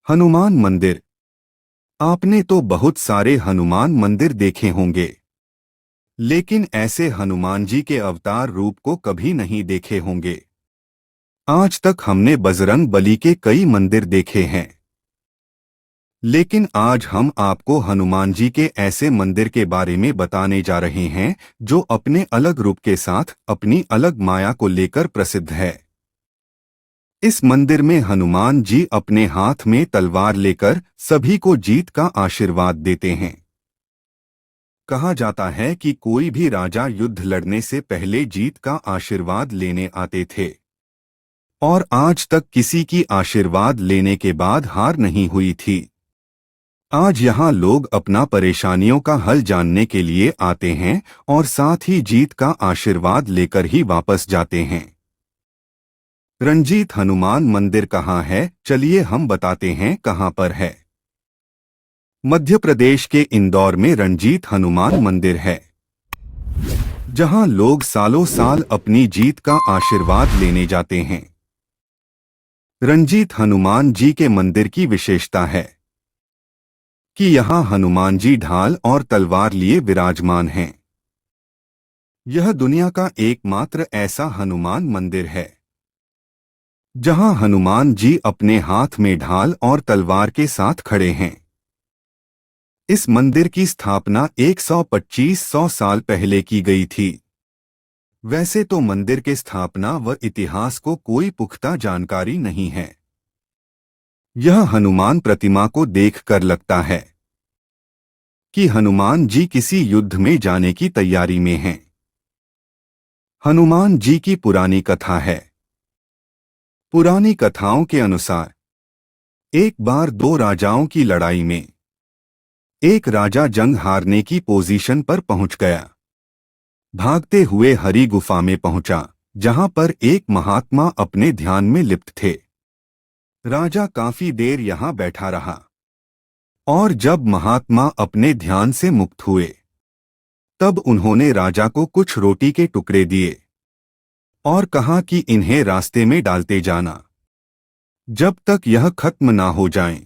हनुमान मंदिर। आपने तो बहुत सारे हनुमान मंदिर देखे होंगे, लेकिन ऐसे हनुमान जी के अवतार रूप को कभी नहीं देखे होंगे। आज तक हमने बजरंग बली के कई मंदिर देखे हैं, लेकिन आज हम आपको हनुमान जी के ऐसे मंदिर के बारे में बताने जा रहे हैं जो अपने अलग रूप के साथ अपनी अलग माया को लेकर प्रसिद्ध है। इस मंदिर में हनुमान जी अपने हाथ में तलवार लेकर सभी को जीत का आशीर्वाद देते हैं। कहा जाता है कि कोई भी राजा युद्ध लड़ने से पहले जीत का आशीर्वाद लेने आते थे, और आज तक किसी की आशीर्वाद लेने के बाद हार नहीं हुई थी। आज यहाँ लोग अपना परेशानियों का हल जानने के लिए आते हैं और साथ ही जीत का आशीर्वाद लेकर ही वापस जाते हैं। रंजीत हनुमान मंदिर कहाँ है, चलिए हम बताते हैं कहाँ पर है। मध्य प्रदेश के इंदौर में रंजीत हनुमान मंदिर है, जहाँ लोग सालों साल अपनी जीत का आशीर्वाद लेने जाते हैं। रंजीत हनुमान जी के मंदिर की विशेषता है कि यहाँ हनुमान जी ढाल और तलवार लिए विराजमान हैं। यह दुनिया का एकमात्र ऐसा हनुमान मंदिर है जहां हनुमान जी अपने हाथ में ढाल और तलवार के साथ खड़े हैं। इस मंदिर की स्थापना 125 साल पहले की गई थी। वैसे तो मंदिर के स्थापना व इतिहास को कोई पुख्ता जानकारी नहीं है। यह हनुमान प्रतिमा को देखकर लगता है कि हनुमान जी किसी युद्ध में जाने की तैयारी में हैं। हनुमान जी की पुरानी कथा है। पुरानी कथाओं के अनुसार एक बार दो राजाओं की लड़ाई में एक राजा जंग हारने की पोजीशन पर पहुंच गया। भागते हुए हरी गुफा में पहुंचा, जहां पर एक महात्मा अपने ध्यान में लिप्त थे। राजा काफी देर यहां बैठा रहा, और जब महात्मा अपने ध्यान से मुक्त हुए तब उन्होंने राजा को कुछ रोटी के टुकड़े दिए और कहा कि इन्हें रास्ते में डालते जाना, जब तक यह खत्म ना हो जाएं।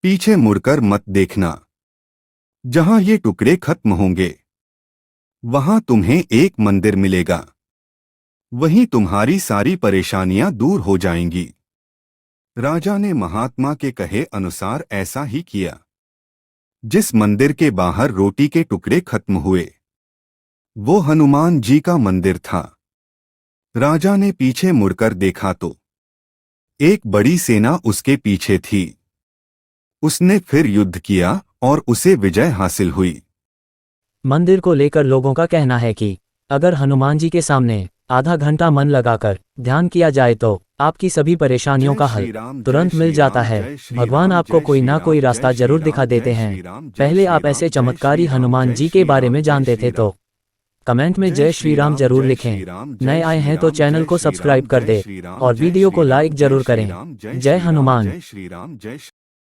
पीछे मुड़कर मत देखना। जहां ये टुकड़े खत्म होंगे वहां तुम्हें एक मंदिर मिलेगा। वहीं तुम्हारी सारी परेशानियां दूर हो जाएंगी। राजा ने महात्मा के कहे अनुसार ऐसा ही किया। जिस मंदिर के बाहर रोटी के टुकड़े खत्म हुए वो हनुमान जी का मंदिर था। राजा ने पीछे मुड़कर देखा तो एक बड़ी सेना उसके पीछे थी। उसने फिर युद्ध किया और उसे विजय हासिल हुई। मंदिर को लेकर लोगों का कहना है कि अगर हनुमान जी के सामने आधा घंटा मन लगाकर ध्यान किया जाए तो आपकी सभी परेशानियों का हल तुरंत मिल जाता है। भगवान आपको कोई ना कोई रास्ता जरूर दिखा देते हैं। पहले आप ऐसे चमत्कारी हनुमान जी के बारे में जानते थे तो कमेंट में जय श्री राम जरूर लिखें। नए आए हैं तो चैनल को सब्सक्राइब कर दे और वीडियो को लाइक जरूर करें। जय हनुमान।